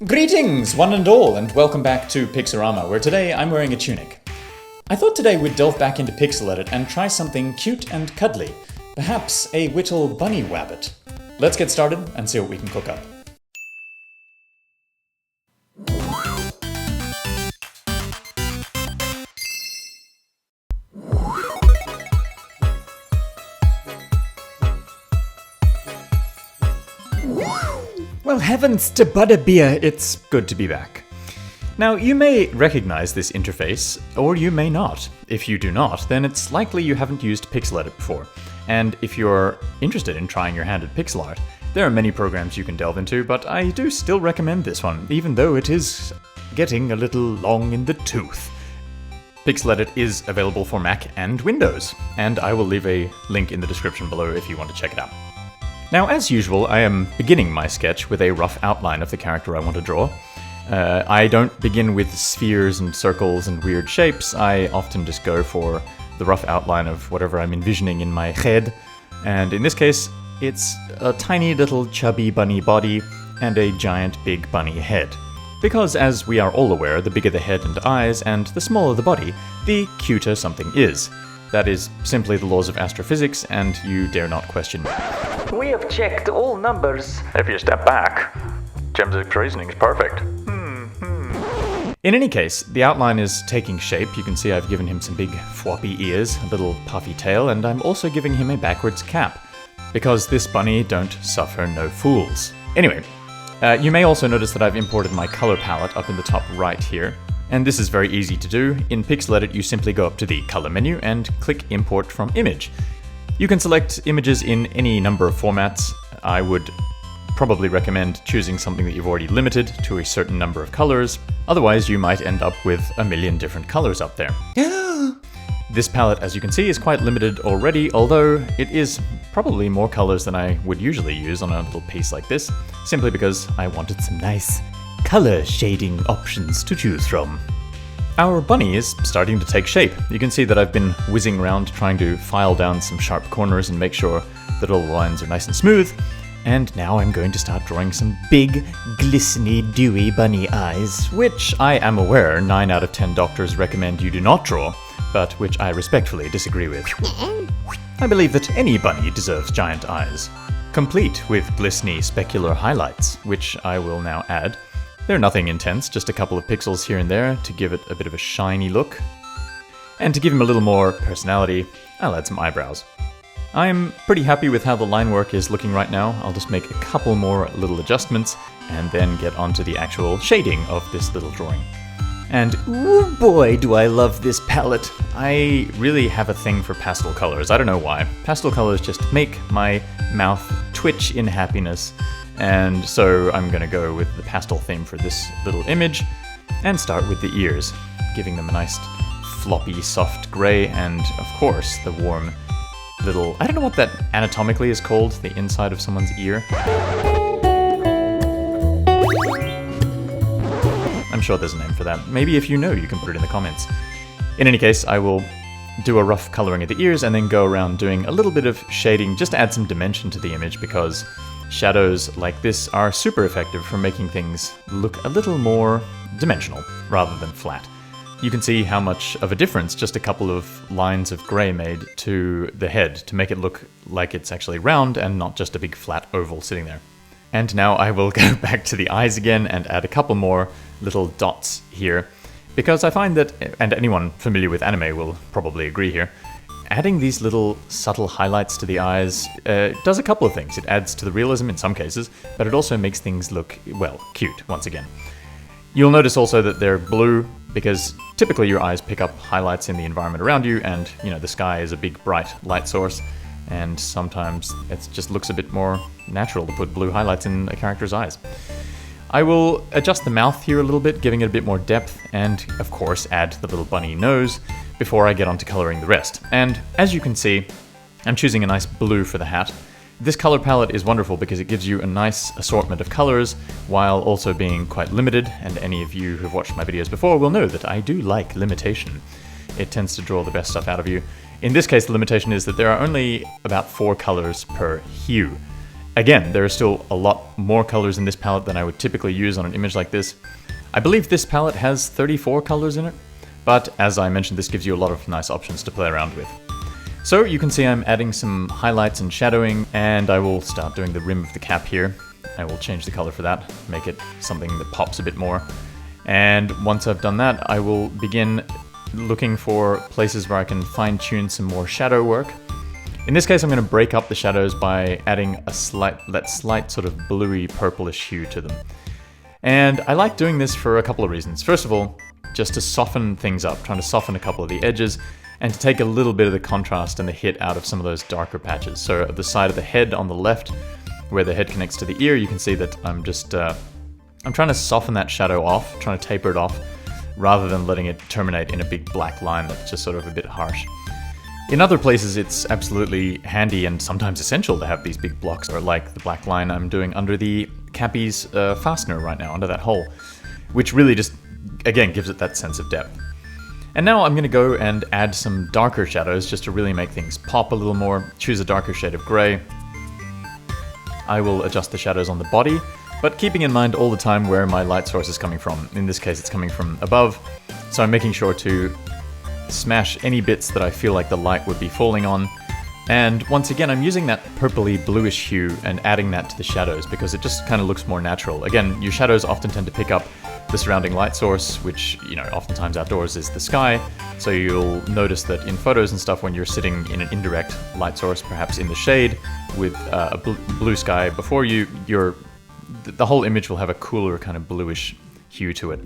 Greetings, one and all, and welcome back to Pixorama, where today I'm wearing a tunic. I thought today we'd delve back into Pixel Edit and try something cute and cuddly. Perhaps a Widdle bunny Wabbit. Let's get started and see what we can cook up. Well, heavens to butterbeer, it's good to be back. Now, you may recognize this interface, or you may not. If you do not, then it's likely you haven't used Pixel Edit before. And if you're interested in trying your hand at pixel art, there are many programs you can delve into, but I do still recommend this one, even though it is getting a little long in the tooth. Pixel Edit is available for Mac and Windows, and I will leave a link in the description below if you want to check it out. Now, as usual, I am beginning my sketch with a rough outline of the character I want to draw. I don't begin with spheres and circles and weird shapes. I often just go for the rough outline of whatever I'm envisioning in my head. And in this case, it's a tiny little chubby bunny body and a giant big bunny head. Because, as we are all aware, the bigger the head and eyes and the smaller the body, the cuter something is. That is simply the laws of astrophysics, and you dare not question me. We have checked all numbers. If you step back, Jimzip's reasoning is perfect. In any case, the outline is taking shape. You can see I've given him some big floppy ears, a little puffy tail, and I'm also giving him a backwards cap. Because this bunny don't suffer no fools. Anyway, you may also notice that I've imported my color palette up in the top right here. And this is very easy to do. In Pixel Edit, you simply go up to the color menu and click Import from Image. You can select images in any number of formats. I would probably recommend choosing something that you've already limited to a certain number of colors. Otherwise, you might end up with a million different colors up there. This palette, as you can see, is quite limited already, although it is probably more colors than I would usually use on a little piece like this, simply because I wanted some nice color shading options to choose from. Our bunny is starting to take shape. You can see that I've been whizzing around trying to file down some sharp corners and make sure that all the lines are nice and smooth. And now I'm going to start drawing some big, glistening, dewy bunny eyes, which I am aware 9 out of 10 doctors recommend you do not draw, but which I respectfully disagree with. I believe that any bunny deserves giant eyes, complete with glistening specular highlights, which I will now add. They're nothing intense, just a couple of pixels here and there to give it a bit of a shiny look. And to give him a little more personality, I'll add some eyebrows. I'm pretty happy with how the line work is looking right now. I'll just make a couple more little adjustments and then get onto the actual shading of this little drawing. And ooh boy, do I love this palette! I really have a thing for pastel colors. I don't know why. Pastel colors just make my mouth twitch in happiness. And so I'm going to go with the pastel theme for this little image and start with the ears, giving them a nice floppy soft gray and, of course, the warm little... I don't know what that anatomically is called, the inside of someone's ear. I'm sure there's a name for that. Maybe if you know, you can put it in the comments. In any case, I will do a rough coloring of the ears and then go around doing a little bit of shading just to add some dimension to the image, because shadows like this are super effective for making things look a little more dimensional rather than flat. You can see how much of a difference just a couple of lines of grey made to the head to make it look like it's actually round and not just a big flat oval sitting there. And now I will go back to the eyes again and add a couple more little dots here, because I find that, and anyone familiar with anime will probably agree here, adding these little subtle highlights to the eyes does a couple of things. It adds to the realism in some cases, but it also makes things look, well, cute once again. You'll notice also that they're blue because typically your eyes pick up highlights in the environment around you, and the sky is a big bright light source, and sometimes it just looks a bit more natural to put blue highlights in a character's eyes. I will adjust the mouth here a little bit, giving it a bit more depth, and of course add the little bunny nose before I get on to coloring the rest. And as you can see, I'm choosing a nice blue for the hat. This color palette is wonderful because it gives you a nice assortment of colors while also being quite limited, and any of you who've watched my videos before will know that I do like limitation. It tends to draw the best stuff out of you. In this case, the limitation is that there are only about 4 colors per hue. Again, there are still a lot more colors in this palette than I would typically use on an image like this. I believe this palette has 34 colors in it, but as I mentioned, this gives you a lot of nice options to play around with. So you can see I'm adding some highlights and shadowing, and I will start doing the rim of the cap here. I will change the color for that, make it something that pops a bit more. And once I've done that, I will begin looking for places where I can fine-tune some more shadow work. In this case, I'm going to break up the shadows by adding that slight sort of bluey purplish hue to them. And I like doing this for a couple of reasons. First of all, just to soften things up, trying to soften a couple of the edges, and to take a little bit of the contrast and the hit out of some of those darker patches. So at the side of the head on the left, where the head connects to the ear, you can see that I'm trying to soften that shadow off, trying to taper it off, rather than letting it terminate in a big black line that's just sort of a bit harsh. In other places, it's absolutely handy and sometimes essential to have these big blocks, or like the black line I'm doing under the Cappy's fastener right now, under that hole, which really just, again, gives it that sense of depth. And now I'm going to go and add some darker shadows just to really make things pop a little more. Choose a darker shade of gray. I will adjust the shadows on the body, but keeping in mind all the time where my light source is coming from. In this case, it's coming from above, so I'm making sure to smash any bits that I feel like the light would be falling on. And once again, I'm using that purpley bluish hue and adding that to the shadows because it just kind of looks more natural. Again, your shadows often tend to pick up the surrounding light source, which, you know, oftentimes outdoors is the sky. So you'll notice that in photos and stuff, when you're sitting in an indirect light source, perhaps in the shade with a blue sky before you, the whole image will have a cooler kind of bluish hue to it.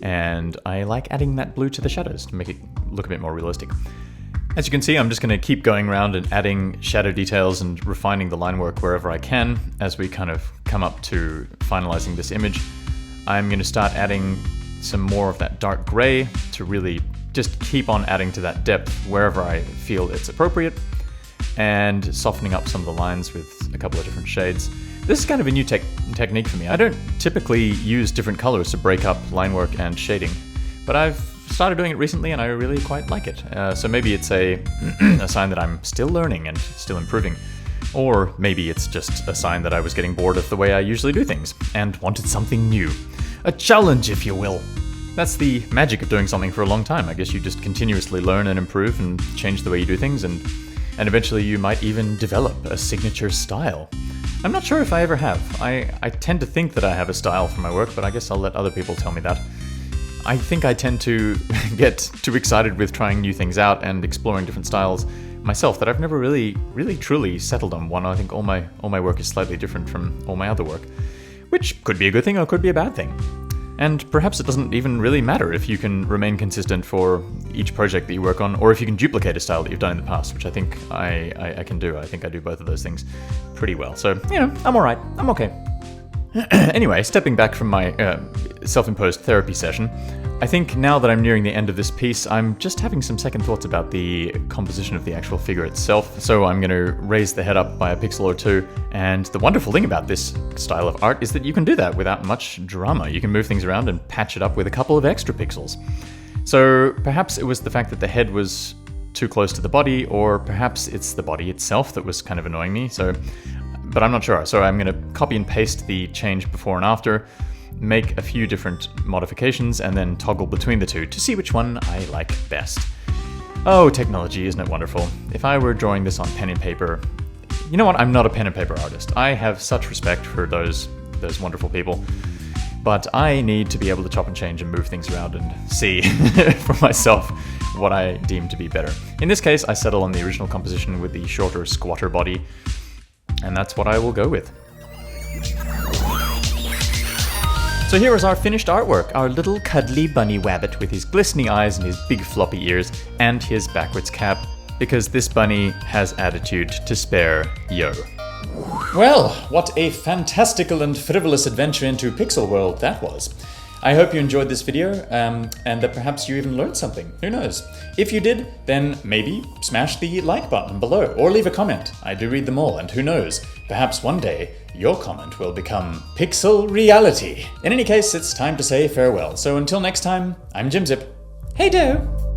And I like adding that blue to the shadows to make it look a bit more realistic. As you can see, I'm just going to keep going around and adding shadow details and refining the line work wherever I can as we kind of come up to finalizing this image. I'm going to start adding some more of that dark gray to really just keep on adding to that depth wherever I feel it's appropriate, and softening up some of the lines with a couple of different shades. This is kind of a new technique for me. I don't typically use different colors to break up line work and shading, but I've started doing it recently and I really quite like it. So maybe it's a sign that I'm still learning and still improving. Or maybe it's just a sign that I was getting bored of the way I usually do things and wanted something new. A challenge, if you will. That's the magic of doing something for a long time. I guess you just continuously learn and improve and change the way you do things, and eventually you might even develop a signature style. I'm not sure if I ever have. I tend to think that I have a style for my work, but I guess I'll let other people tell me that. I think I tend to get too excited with trying new things out and exploring different styles myself that I've never really truly settled on one. I think all my work is slightly different from all my other work, which could be a good thing or could be a bad thing. And perhaps it doesn't even really matter if you can remain consistent for each project that you work on, or if you can duplicate a style that you've done in the past, which I think I can do. I think I do both of those things pretty well. So, you know, I'm alright. I'm okay. Anyway, stepping back from my self-imposed therapy session, I think now that I'm nearing the end of this piece, I'm just having some second thoughts about the composition of the actual figure itself. So I'm going to raise the head up by a pixel or two, and the wonderful thing about this style of art is that you can do that without much drama. You can move things around and patch it up with a couple of extra pixels. So perhaps it was the fact that the head was too close to the body, or perhaps it's the body itself that was kind of annoying me. But I'm not sure. So I'm going to copy and paste the change before and after, make a few different modifications, and then toggle between the two to see which one I like best. Oh, technology, isn't it wonderful? If I were drawing this on pen and paper... You know what? I'm not a pen and paper artist. I have such respect for those wonderful people. But I need to be able to chop and change and move things around and see for myself what I deem to be better. In this case, I settle on the original composition with the shorter, squatter body, and that's what I will go with. So here is our finished artwork, our little cuddly bunny Wabbit with his glistening eyes and his big floppy ears and his backwards cap, because this bunny has attitude to spare, yo. Well, what a fantastical and frivolous adventure into Pixel World that was. I hope you enjoyed this video, and that perhaps you even learned something. Who knows? If you did, then maybe smash the like button below, or leave a comment. I do read them all, and who knows? Perhaps one day, your comment will become Pixel reality. In any case, it's time to say farewell. So until next time, I'm Jimzip. Hey do!